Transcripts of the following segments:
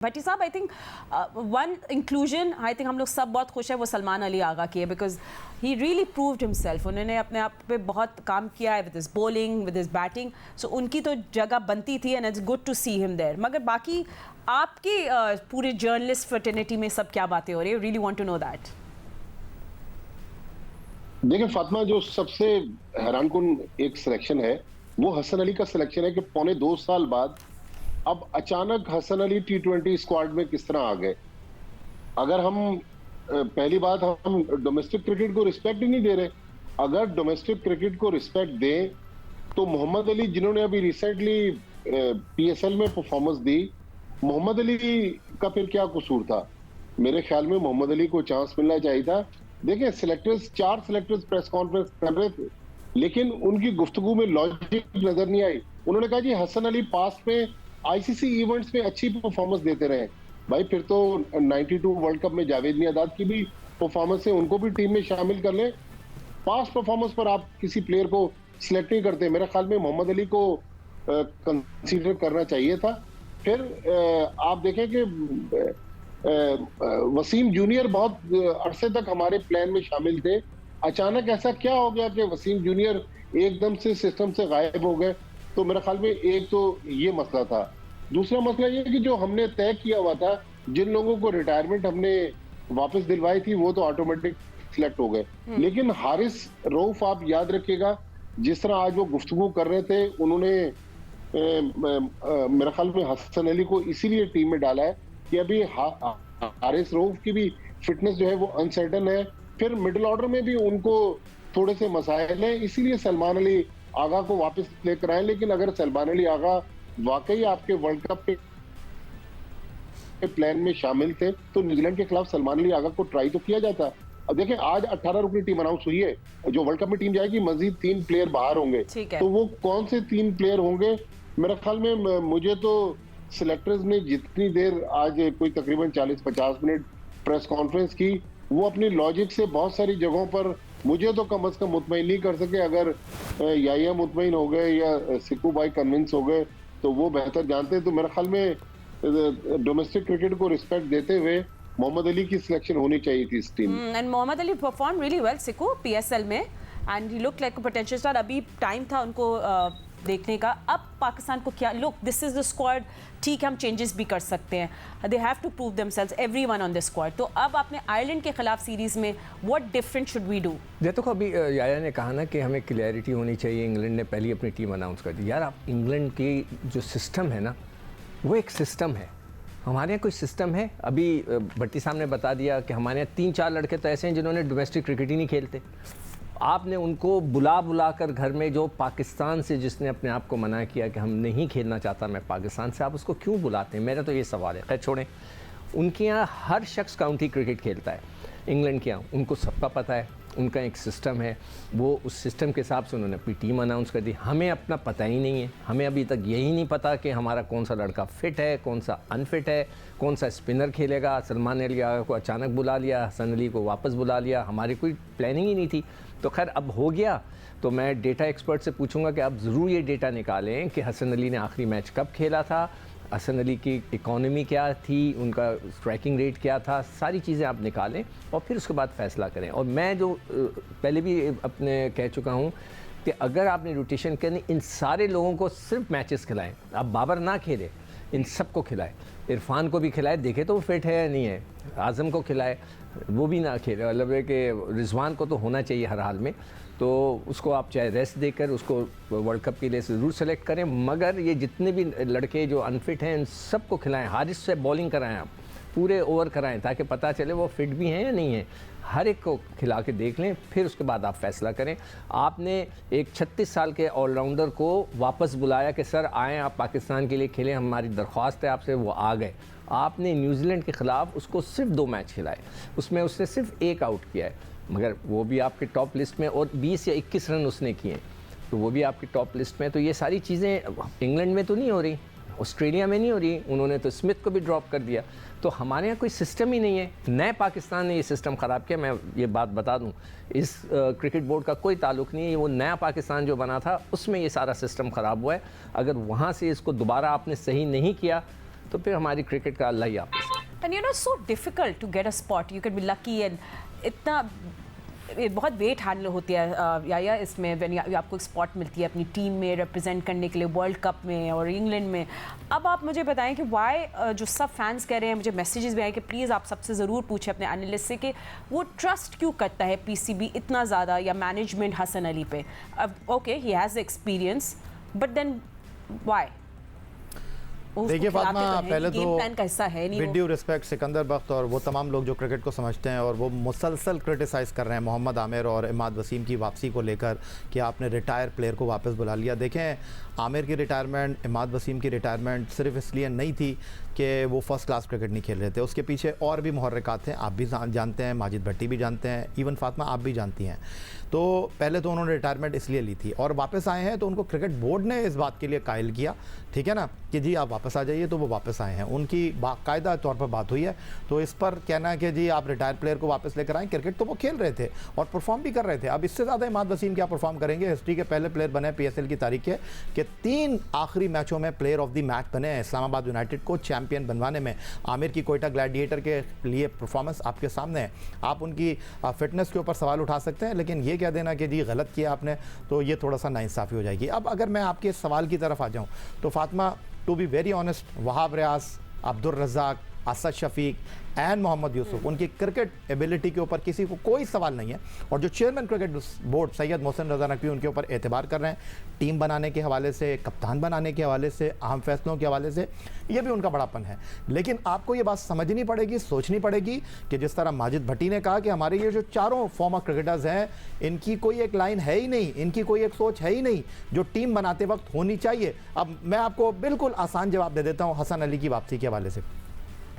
भट्टी साहब, I think one inclusion I think हम लोग सब बहुत खुश है वो सलमान अली आगा की है, because he really proved himself. उन्होंने अपने आप पे बहुत काम किया है with his bowling, with his batting, so उनकी तो जगह बनती थी and it's good to see him there. मगर बाकी आपकी पूरे जर्नलिस्ट फ्रेटर्निटी में सब क्या बातें हो रही है? Really want to know that. देखिए फातिमा, जो सबसे हैरानकुन एक सिलेक्शन है वो हसन अली का सिलेक्शन है कि पौने 2 साल बाद अब अचानक हसन अली T20 स्क्वाड में किस तरह आ गए। अगर हम पहली बात, हम डोमेस्टिक क्रिकेट को रिस्पेक्ट ही नहीं दे रहे। अगर डोमेस्टिक क्रिकेट को रिस्पेक्ट दें तो मोहम्मद अली, जिन्होंने अभी रिसेंटली PSL में परफॉर्मेंस दी, मोहम्मद अली का फिर क्या कसूर था? मेरे ख्याल में मोहम्मद अली को चांस मिलना चाहिए था। देखिए, चार सिलेक्टर्स प्रेस कॉन्फ्रेंस कर रहे थे, लेकिन उनकी गुफ्तगू में लॉजिक नजर नहीं आई। उन्होंने कहा जी हसन अली पास्ट में ICC इवेंट्स में अच्छी परफॉर्मेंस देते रहे। भाई फिर तो 92 वर्ल्ड कप में जावेद मियांदाद की भी परफॉर्मेंस है, उनको भी टीम में शामिल कर ले। पास्ट परफॉर्मेंस पर आप किसी प्लेयर को सिलेक्ट नहीं करते। मेरे ख्याल में मोहम्मद अली को कंसीडर करना चाहिए था। फिर आप देखें कि वसीम जूनियर बहुत अरसे तक हमारे प्लान में शामिल थे। अचानक ऐसा क्या हो गया कि वसीम जूनियर एकदम से सिस्टम से गायब हो गए? तो मेरे ख्याल में एक तो ये मसला था। दूसरा मसला ये कि जो हमने तय किया हुआ था, जिन लोगों को रिटायरमेंट हमने वापस दिलवाई थी, वो तो ऑटोमेटिक सिलेक्ट हो गए। लेकिन हारिस रऊफ, आप याद रखिएगा, जिस तरह आज वो गुफ्तगू कर रहे थे, उन्होंने मेरे ख्याल में हसन अली को इसीलिए टीम में डाला है कि अभी हारिस रऊफ की भी फिटनेस जो है वो अनसर्टन है। फिर मिडिल ऑर्डर में भी उनको थोड़े से मसाइल हैं, इसीलिए सलमान अली आगा को वापस लेकर आए। लेकिन अगर सलमान अली आगा वाकई आपके वर्ल्ड कप के प्लान में शामिल थे तो न्यूजीलैंड के खिलाफ सलमान अली आगा को ट्राई तो किया जाता। अब देखें, आज 18 रुकनी टीम अनाउंस हुई है। जो वर्ल्ड कप में टीम जाएगी, मजीद 3 प्लेयर बाहर होंगे। तो वो कौन से 3 प्लेयर होंगे? मेरे ख्याल में मुझे तो सिलेक्टर्स ने जितनी देर आज कोई तकरीबन 40-50 मिनट प्रेस कॉन्फ्रेंस की, वो अपनी लॉजिक से बहुत सारी जगहों पर मुझे तो कम अज कम मुतमईन नहीं कर सके। अगर या मुतमईन हो गए या सिक्कू भाई कन्विंस हो गए तो वो बेहतर जानते हैं। तो मेरे ख्याल में डोमेस्टिक क्रिकेट को रिस्पेक्ट देते हुए मोहम्मद अली की सिलेक्शन होनी चाहिए थी इस टीम में। And Mohammad Ali perform really well सिक्कू PSL में and he look like a potential star. अभी टाइम था उनको देखने का। अब पाकिस्तान को क्या look, this is the squad, ठीक है हम चेंजेस भी कर सकते हैं, they have to prove themselves everyone on the squad. तो अब आपने आयरलैंड के खिलाफ सीरीज में what different should we do? देखो, अभी याया ने कहा ना कि हमें क्लैरिटी होनी चाहिए। इंग्लैंड ने पहली अपनी टीम अनाउंस कर दी। यार, आप इंग्लैंड की जो सिस्टम है ना, वो एक सिस्टम है। हमारे यहाँ कोई सिस्टम है? अभी भट्टी साहब ने बता दिया कि हमारे यहाँ 3-4 लड़के तो ऐसे हैं जिन्होंने डोमेस्टिक क्रिकेट ही नहीं खेलते। आपने उनको बुला कर घर में, जो पाकिस्तान से जिसने अपने आप को मना किया कि हम नहीं खेलना चाहता मैं पाकिस्तान से, आप उसको क्यों बुलाते हैं? मेरा तो ये सवाल है। खैर छोड़ें, उनके यहाँ हर शख्स काउंटी क्रिकेट खेलता है। इंग्लैंड के यहाँ उनको सबका पता है, उनका एक सिस्टम है, वो उस सिस्टम के हिसाब से उन्होंने अपनी टीम अनाउंस कर दी। हमें अपना पता ही नहीं है। हमें अभी तक यही नहीं पता कि हमारा कौन सा लड़का फिट है, कौन सा अनफिट है, कौन सा स्पिनर खेलेगा। सलमान अली आगा को अचानक बुला लिया, हसन अली को वापस बुला लिया, हमारी कोई प्लानिंग ही नहीं थी। तो खैर अब हो गया, तो मैं डेटा एक्सपर्ट से पूछूंगा कि आप ज़रूर ये डेटा निकालें कि हसन अली ने आखिरी मैच कब खेला था, हसन अली की इकॉनमी क्या थी, उनका स्ट्राइकिंग रेट क्या था, सारी चीज़ें आप निकालें और फिर उसके बाद फ़ैसला करें। और मैं जो पहले भी अपने कह चुका हूँ कि अगर आपने रोटेशन करनी, इन सारे लोगों को सिर्फ मैचेस खिलाएं। आप बाबर ना खेले, इन सब को खिलाए। इरफान को भी खिलाए, देखे तो वो फिट है या नहीं है। आज़म को खिलाए, वो भी ना खेले। मतलब है कि रिजवान को तो होना चाहिए हर हाल में, तो उसको आप चाहे रेस्ट देकर उसको वर्ल्ड कप के लिए ज़रूर सेलेक्ट करें। मगर ये जितने भी लड़के जो अनफिट हैं, इन सबको खिलाएं। हारिस से बॉलिंग कराएं, आप पूरे ओवर कराएं ताकि पता चले वो फिट भी हैं या नहीं है। हर एक को खिला के देख लें, फिर उसके बाद आप फैसला करें। आपने एक 36 साल के ऑलराउंडर को वापस बुलाया कि सर आएँ, आप पाकिस्तान के लिए खेलें, हमारी दरख्वास्त है आपसे, वो आ गए। आपने न्यूजीलैंड के ख़िलाफ़ उसको सिर्फ 2 मैच खिलाए, उसमें उसने सिर्फ 1 आउट किया है, मगर वो भी आपके टॉप लिस्ट में, और 20 या 21 रन उसने किए, तो वो भी आपकी टॉप लिस्ट में। तो ये सारी चीज़ें इंग्लैंड में तो नहीं हो रही, ऑस्ट्रेलिया में नहीं हो रही, उन्होंने तो स्मिथ को भी ड्रॉप कर दिया। तो हमारे यहाँ कोई सिस्टम ही नहीं है। नए पाकिस्तान ने ये सिस्टम ख़राब किया। मैं ये बात बता दूँ, इस क्रिकेट बोर्ड का कोई ताल्लुक़ नहीं है। वो नया पाकिस्तान जो बना था उसमें ये सारा सिस्टम ख़राब हुआ है। अगर वहाँ से इसको दोबारा आपने सही नहीं किया तो फिर हमारी क्रिकेट का अल्लाह ही हाफ़िज़। And you know, so difficult to get a spot. You can be lucky and इतना बहुत वेट हैंडल होती है या इसमें व्हेन आपको एक स्पॉट मिलती है अपनी टीम में रिप्रेजेंट करने के लिए वर्ल्ड कप में और इंग्लैंड में। अब आप मुझे बताएं कि वाई जो सब फैंस कह रहे हैं, मुझे मैसेजेस भी आए कि प्लीज़ आप सबसे ज़रूर पूछें अपने एनालिस्ट से कि वो ट्रस्ट क्यों करता है पीसीबी इतना ज़्यादा या मैनेजमेंट हसन अली पे। अब okay he has experience but then why? देखिए फातिमा, पहले तो प्लान का हिस्सा है नहीं with due respect Sikandar Bakht और वो तमाम लोग जो क्रिकेट को समझते हैं और वो मुसलसल क्रिटिसाइज़ कर रहे हैं मोहम्मद आमिर और इमाद वसीम की वापसी को लेकर कि आपने रिटायर प्लेयर को वापस बुला लिया। देखें, आमिर की रिटायरमेंट, इमाद वसीम की रिटायरमेंट सिर्फ इसलिए नहीं थी कि वो फर्स्ट क्लास क्रिकेट नहीं खेल रहे थे, उसके पीछे और भी मुहर्रिकात हैं। आप भी जानते हैं, माजिद भट्टी भी जानते हैं, इवन फातिमा आप भी जानती हैं। तो पहले तो उन्होंने रिटायरमेंट इसलिए ली थी और वापस आए हैं तो उनको क्रिकेट बोर्ड ने इस बात के लिए कायल किया, ठीक है ना, कि जी आप वापस आ जाइए, तो वो वापस आए हैं। उनकी बाकायदा तौर पर बात हुई है। तो इस पर कहना है कि जी आप रिटायर्ड प्लेयर को वापस लेकर आएँ, क्रिकेट तो वो खेल रहे थे और परफॉर्म भी कर रहे थे। अब इससे ज़्यादा इमाद वसीम क्या परफॉर्म करेंगे? हिस्ट्री के पहले प्लेयर बने PSL की तारीख है कि 3 आखिरी मैचों में प्लेयर ऑफ द मैच बने हैं। इस्लामाबाद यूनाइटेड को चैंपियन बनवाने में आमिर की कोयटा ग्लैडिएटर के लिए परफॉर्मेंस आपके सामने है। आप उनकी फिटनेस के ऊपर सवाल उठा सकते हैं, लेकिन ये कह देना कि जी गलत किया आपने, तो ये थोड़ा सा नाइंसाफ़ी हो जाएगी। अब अगर मैं आपके सवाल की तरफ आ जाऊँ तो Fatima, to be very honest, Wahab Riaz, Abdul Razzaq, Asad Shafiq and Mohammad Yousuf, उनकी क्रिकेट एबिलिटी के ऊपर किसी को कोई सवाल नहीं है। और जो chairman cricket board Syed Mohsin Raza Naqvi उनके ऊपर एतबार कर रहे हैं, टीम बनाने के हवाले से, कप्तान बनाने के हवाले से, अहम फैसलों के हवाले से, ये भी उनका बड़ापन है। लेकिन आपको ये बात समझनी पड़ेगी, सोचनी पड़ेगी कि जिस तरह माजिद भट्टी ने कहा कि हमारे ये जो चारों फॉर्मर क्रिकेटर्स हैं, इनकी कोई एक लाइन है ही नहीं, इनकी कोई एक सोच है ही नहीं जो टीम बनाते वक्त होनी चाहिए। अब मैं आपको बिल्कुल आसान जवाब दे देता हूँ हसन अली की वापसी के हवाले से।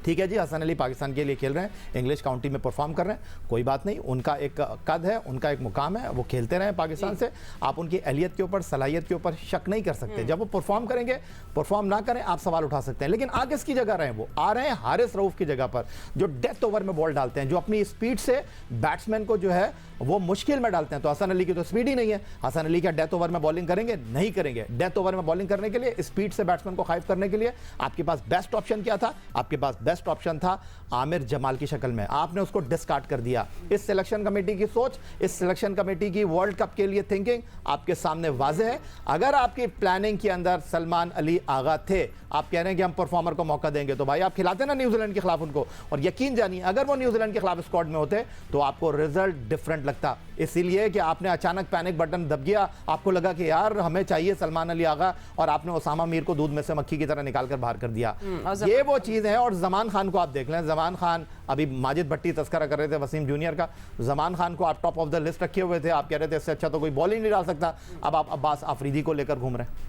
ठीक है जी, हसन अली पाकिस्तान के लिए खेल रहे हैं, इंग्लिश काउंटी में परफॉर्म कर रहे हैं, कोई बात नहीं, उनका एक कद है, उनका एक मुकाम है, वो खेलते रहे पाकिस्तान से। आप उनकी अहलियत के ऊपर, सलाहियत के ऊपर शक नहीं कर सकते। जब वो परफॉर्म करेंगे, परफॉर्म ना करें, आप सवाल उठा सकते हैं। लेकिन आ किसकी जगह रहे हैं? वो आ रहे हैं हारिस रऊफ की जगह पर, जो डेथ ओवर में बॉल डालते हैं, जो अपनी स्पीड से बैट्समैन को जो है वो मुश्किल में डालते हैं। तो हसन अली की तो स्पीड ही नहीं है। हसन अली क्या डेथ ओवर में बॉलिंग करेंगे? नहीं करेंगे। डेथ ओवर में बॉलिंग करने के लिए, स्पीड से बैट्समैन को खाइफ करने के लिए आपके पास बेस्ट ऑप्शन क्या था? आपके पास बेस्ट ऑप्शन था आमिर जमाल की शक्ल में, आपने उसको डिस्कार्ड कर दिया। इस सिलेक्शन कमेटी की सोच, इस सिलेक्शन कमेटी की वर्ल्ड कप के लिए थिंकिंग आपके सामने वाज़ेह है। अगर आपकी प्लानिंग के अंदर सलमान अली आगा थे, आप कह रहे हैं कि हम परफॉर्मर को मौका देंगे, तो भाई आप खिलाते ना न्यूजीलैंड के खिलाफ उनको। और यकीन जानिए, अगर वो न्यूजीलैंड के खिलाफ स्क्वाड में होते तो आपको रिजल्ट डिफरेंट लगता। इसीलिए कि आपने अचानक पैनिक बटन दब गया, आपको लगा कि यार हमें चाहिए सलमान अली आगा, और आपने उसामा मीर को दूध में से मक्खी की तरह निकाल कर बाहर कर दिया। ये वो चीज़ है। और जमान खान को आप देख लें, जमान खान, अभी माजिद भट्टी तस्करा कर रहे थे वसीम जूनियर का, जमान खान को आप टॉप ऑफ द लिस्ट रखे हुए थे, आप कह रहे थे इससे अच्छा तो कोई बॉल ही नहीं डाल सकता। अब आप अब्बास आफरीदी को लेकर घूम रहे हैं।